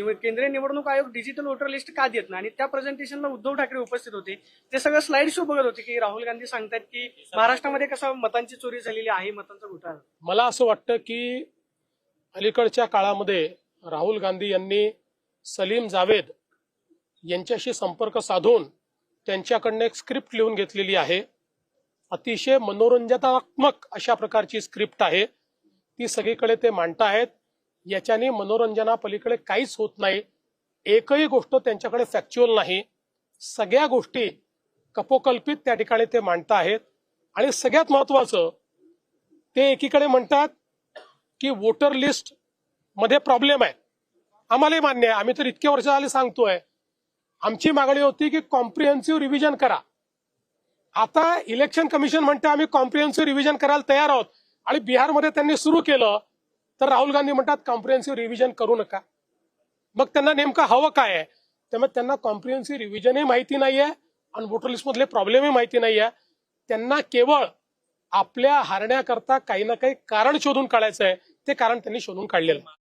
केंद्रीय निवडणूक आयोग डिजिटल वोटर लिस्ट का देत नाही आणि त्या प्रेझेंटेशनला उद्धव ठाकरे उपस्थित होते. ते सगळं स्लाइड शो बघत होते की राहुल गांधी सांगतात की महाराष्ट्रामध्ये कसं मतांची चोरी झालेली आहे, मतांचा घोटाळा. मला असं वाटतं की अलीकडच्या काळामध्ये राहुल गांधी यांनी सलीम जावेद यांच्याशी संपर्क साधून त्यांच्याकडनं एक स्क्रिप्ट लिहून घेतलेली आहे. अतिशय मनोरंजनात्मक अशा प्रकारची स्क्रिप्ट आहे. ती सगळीकडे ते मांडतायत. याच्याने मनोरंजनापलीकडे काहीच होत नाही. एकही गोष्ट त्यांच्याकडे फॅक्च्युअल नाही. सगळ्या गोष्टी कपोकल्पित त्या ठिकाणी ते मांडतायत. आणि सगळ्यात महत्वाचं, ते एकीकडे म्हणतात की वोटर लिस्ट मध्ये प्रॉब्लेम आहे. आम्हालाही मान्य आहे. आम्ही तर इतके वर्ष झाले सांगतोय. आमची मागणी होती की कॉम्प्रिहेन्सिव्ह रिव्हिजन करा. आता इलेक्शन कमिशन म्हणते आम्ही कॉम्प्रिहेन्सिव्ह रिव्हिजन करायला तयार आहोत. आणि बिहारमध्ये त्यांनी सुरू केलं तर राहुल गांधी म्हणतात कॉम्प्रिहेन्सिव्ह रिव्हिजन करू नका. मग त्यांना नेमकं हवं काय आहे? त्यामुळे त्यांना कॉम्प्रिहेन्सिव्ह रिव्हिजनही माहिती नाहीये आणि वोटर लिस्ट मधले प्रॉब्लेमही माहिती नाहीये. त्यांना केवळ आपल्या हारण्याकरता काही ना काही कारण शोधून काढायचं आहे. ते कारण त्यांनी शोधून काढलेलं.